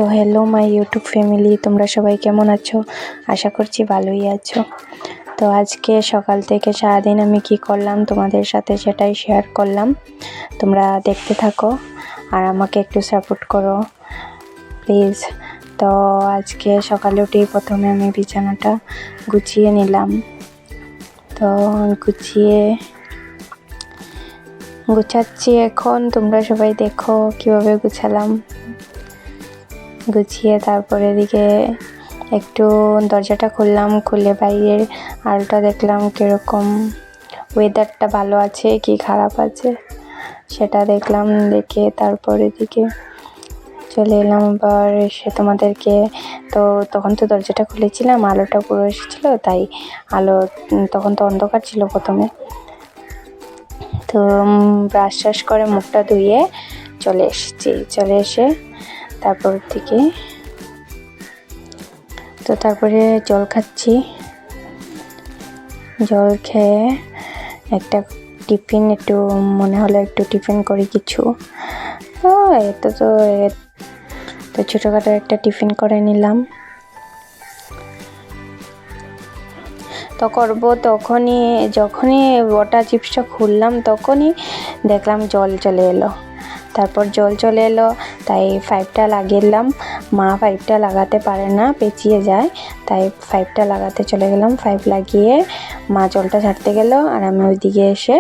তো hello my YouTube family, তোমরা সবাই কেমন আছো? আশা করছি ভালোই আছো। তো আজকে সকাল থেকে সারাদিন আমি কি করলাম তোমাদের সাথে সেটাই শেয়ার করলাম। তোমরা দেখতে থাকো আর আমাকে একটু সাপোর্ট করো প্লিজ। তো আজকে সকালে উঠেই প্রথমে আমি বিছানাটা গুছিয়ে নিলাম। তো গুছাচ্ছি এখন, তোমরা সবাই দেখো কিভাবে গুছালাম। গুছিয়ে তারপরে এদিকে একটু দরজাটা খুললাম, খুলে বাইরের আলোটা দেখলাম কীরকম, ওয়েদারটা ভালো আছে কি খারাপ আছে সেটা দেখলাম। দেখে তারপর এদিকে চলে এলাম। আবার এসে তোমাদেরকে, তো তখন তো দরজাটা খুলেছিলাম, আলোটা পুরো এসেছিলো, তাই তখন তো অন্ধকার ছিল প্রথমে। তো ব্রাশ করে মুখটা ধুয়ে চলে এসে তারপর থেকে তারপরে জল খাচ্ছি। জল খেয়ে একটা টিফিন, একটু মনে হলো একটু টিফিন করি কিছু। তো ছোটোখাটো একটা টিফিন করে নিলাম। তো করবো যখনই ওটা চিপসটা খুললাম তখনই দেখলাম জল চলে এলো। তারপর জল চলে এলো, তাই পাইপটা লাগিয়ে মা পাইপটা লাগাতে পারে না, পেঁচিয়ে যায়, তাই পাইপটা লাগাতে চলে গেলাম। পাইপ লাগিয়ে মা জলটা ছাড়তে গেল আর আমি ওইদিকে এসে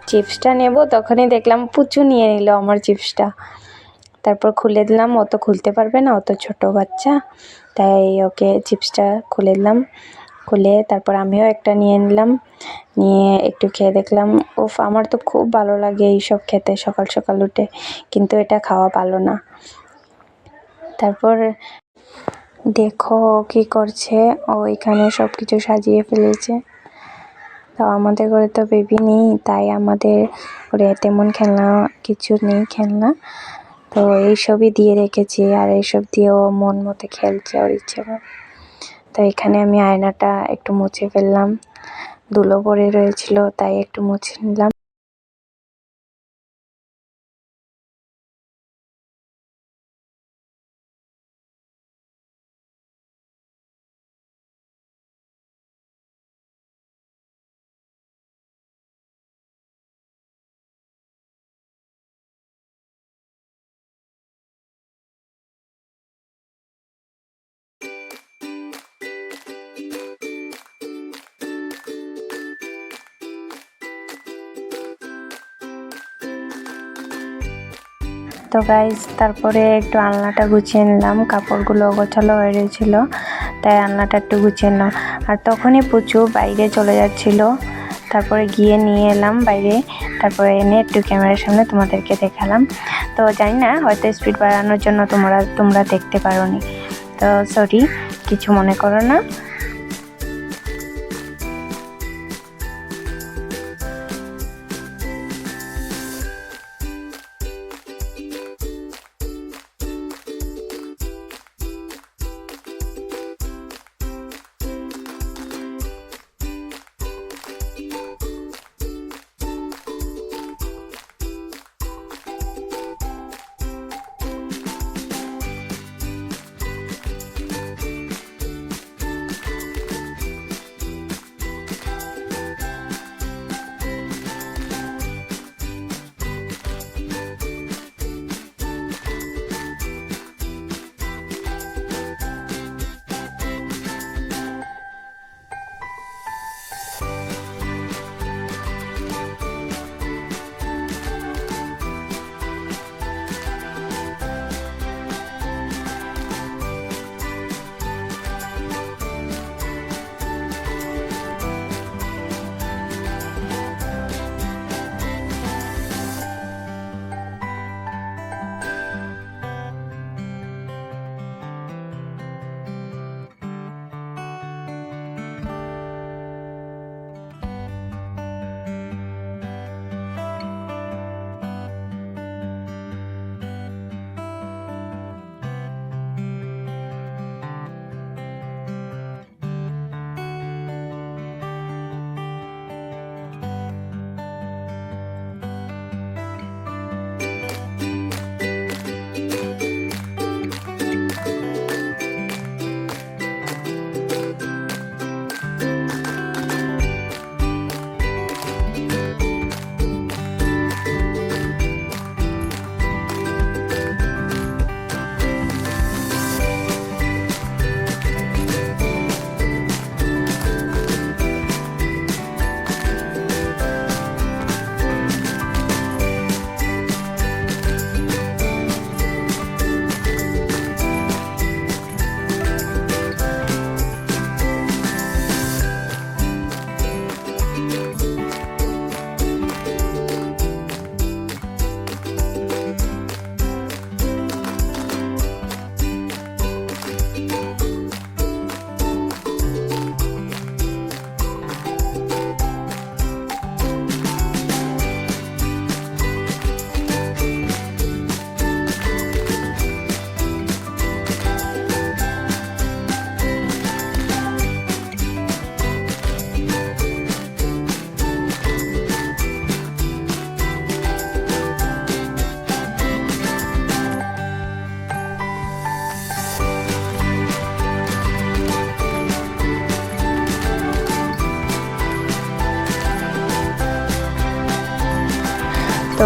চিপসটা নেব, তখনই দেখলাম পুচু নিয়ে নিল আমার চিপসটা। তারপর খুলে দিলাম, ও তো খুলতে পারবে না, ও তো ছোটো বাচ্চা, তাই ওকে চিপসটা খুলে দিলাম। খুলে তারপর আমিও একটা নিয়ে নিলাম, নিয়ে একটু খেয়ে দেখলাম, আমার তো খুব ভালো লাগে এইসব খেতে সকাল সকাল উঠে, কিন্তু এটা খাওয়া ভালো না। তারপর দেখো কি করছে, ও এখানে সব কিছু সাজিয়ে ফেলেছে। তো আমাদের ঘরে তো বেবি নেই, তাই আমাদের ঘরে তেমন খেলনা কিছু নেই খেলনা, তো এইসবই দিয়ে রেখেছি, আর এইসব দিয়েও মন মতো খেলছে ওর ইচ্ছে করে। তো এখানে আমি আয়নাটা একটু মুছে ফেললাম, ধুলো পড়ে রয়েছিল তাই একটু মুছে নিলাম। তো গাইজ তারপরে একটু আলনাটা গুছিয়ে নিলাম, কাপড়গুলো গোছালো হয়ে গেছিল, তাই আলনাটা একটু গুছিয়ে নিলাম। আর তখনই পুচু বাইরে চলে যাচ্ছিল, তারপরে গিয়ে নিয়ে এলাম বাইরে, তারপরে এনে একটু ক্যামেরার সামনে তোমাদেরকে দেখালাম। তো জানি না, হয়তো স্পিড বাড়ানোর জন্য তোমরা দেখতে পারোনি, তো সরি, কিছু মনে করো না।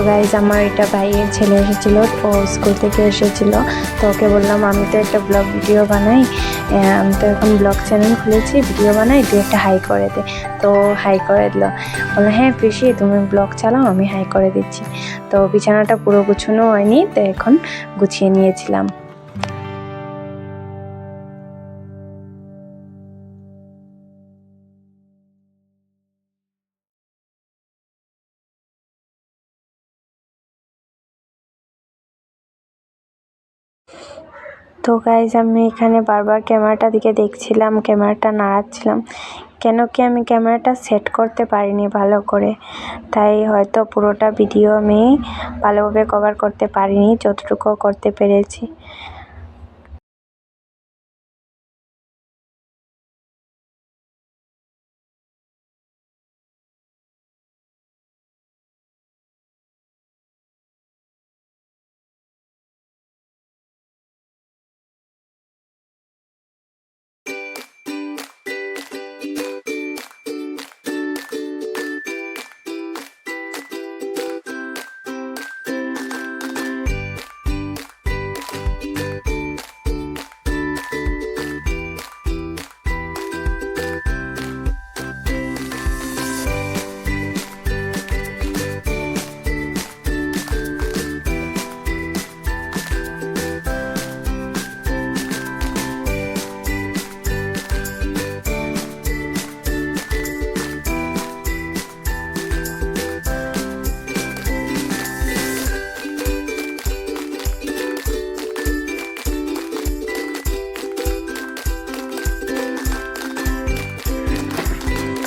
গাইজ আমার এটা ভাইয়ের ছেলে এসেছিল, ও স্কুল থেকে এসেছিল। তো ওকে বললাম আমি তো একটা ব্লগ ভিডিও বানাই, আমি তো এখন ব্লগ চ্যানেল খুলেছি, ভিডিও বানাই, তুই একটা হাই করে দে। তো হাই করে দিল, বললো হ্যাঁ পিসি তুমি ব্লগ চালাও, আমি হাই করে দিচ্ছি। তো বিছানাটা পুরো গুছানো হয়নি, তো এখন গুছিয়ে নিয়েছিলাম। তো গাইজ আমি এখানে বারবার ক্যামেরাটা দিকে দেখছিলাম, ক্যামেরাটা নাড়াচ্ছিলাম, কেন কি আমি ক্যামেরাটা সেট করতে পারিনি ভালো করে, তাই হয়তো পুরোটা ভিডিও আমি ভালোভাবে কভার করতে পারিনি, যতটুকু করতে পেরেছি।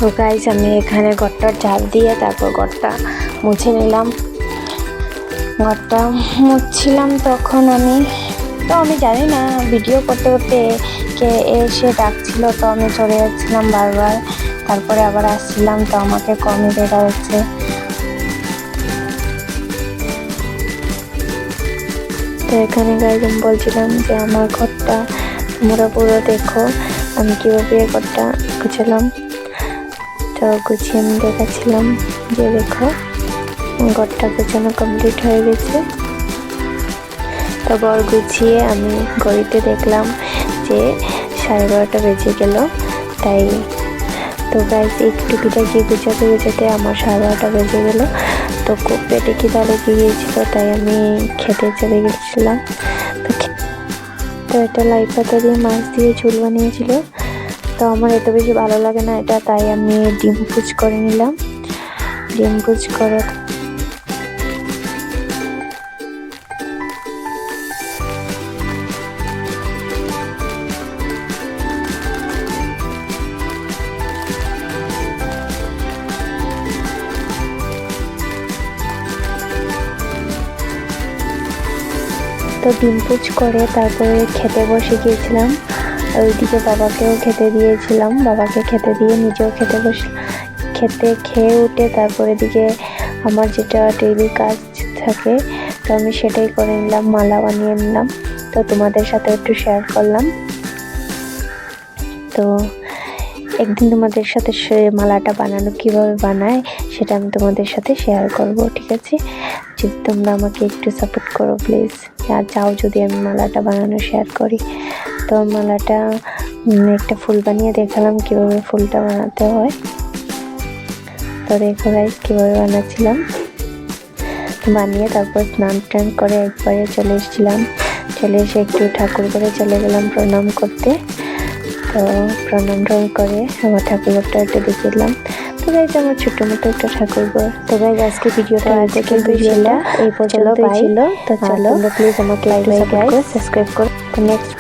তো গাইজ আমি এখানে ঘরটা ঝাড় দিয়ে তারপর ঘরটা মুছে নিলাম। ঘরটা মুছছিলাম তখন আমি জানি না ভিডিও করতে করতে কে এসে ডাকছিল, তো আমি চলে যাচ্ছিলাম বারবার, তারপরে আবার আসছিলাম, তো আমাকে কমই দেখা যাচ্ছে। তো এখানে গাইজ আমি বলছিলাম যে আমার ঘরটা তোমরা পুরো দেখো আমি কীভাবে ঘরটা গুছালাম। তো গুছিয়ে আমি দেখাচ্ছিলাম যে দেখো ঘরটা গোছানো কমপ্লিট হয়ে গেছে। তো ঘর গুছিয়ে আমি ঘড়িতে দেখলাম যে 12:30 বেজে গেল, তাই তো গাইজ একটু টুকিটাকি গুছাতে আমার 12:30 বেজে গেল। তো খুব পেটে খিদা লেগে গিয়েছিল, তাই আমি খেতে চলে গেছিলাম। তো এটা লাই পাতা দিয়ে মাছ দিয়ে ঝোল বানিয়েছিল, তো আমার এত বেশি ভালো লাগে না এটা, তাই আমি ডিম পুচ করে নিলাম। ডিম পুচ করে ডিম পুচ করে তারপরে খেতে বসে গিয়েছিলাম। ওইদিকে বাবাকেও খেতে দিয়েছিলাম, বাবাকে খেতে দিয়ে নিজেও খেয়ে উঠে তারপরে দিকে আমার যেটা ডেইলি কাজ থাকে, তো আমি সেটাই করে নিলাম, মালা বানিয়ে নিলাম। তো তোমাদের সাথে একটু শেয়ার করলাম। তো একদিন তোমাদের সাথে মালাটা বানানো কিভাবে বানায় সেটা আমি তোমাদের সাথে শেয়ার করব, ঠিক আছে? যদি তোমরা আমাকে একটু সাপোর্ট করো প্লিজ, আর চাও যদি আমি মালাটা বানানো শেয়ার করি। তো মালাটা একটা ফুল বানিয়ে দেখালাম কিভাবে ফুলটা বানাতে হয়। তো দেখো গাইস কীভাবে বানাচ্ছিলাম, বানিয়ে তারপর স্নান টান করে একবারে চলে এসেছিলাম। চলে এসে একটু ঠাকুর ঘরে চলে গেলাম প্রণাম করতে। তো প্রণাম করে আমার ঠাকুরঘরটা একটু দেখিলাম। তো গাইজ আমার ছোট্ট মতো একটা ঠাকুরঘর। তো গাইজ আজকে ভিডিওটা এই পর্যন্ত ছিল। তো চলো প্লিজ আমাকে সাবস্ক্রাইব করো। নেক্সট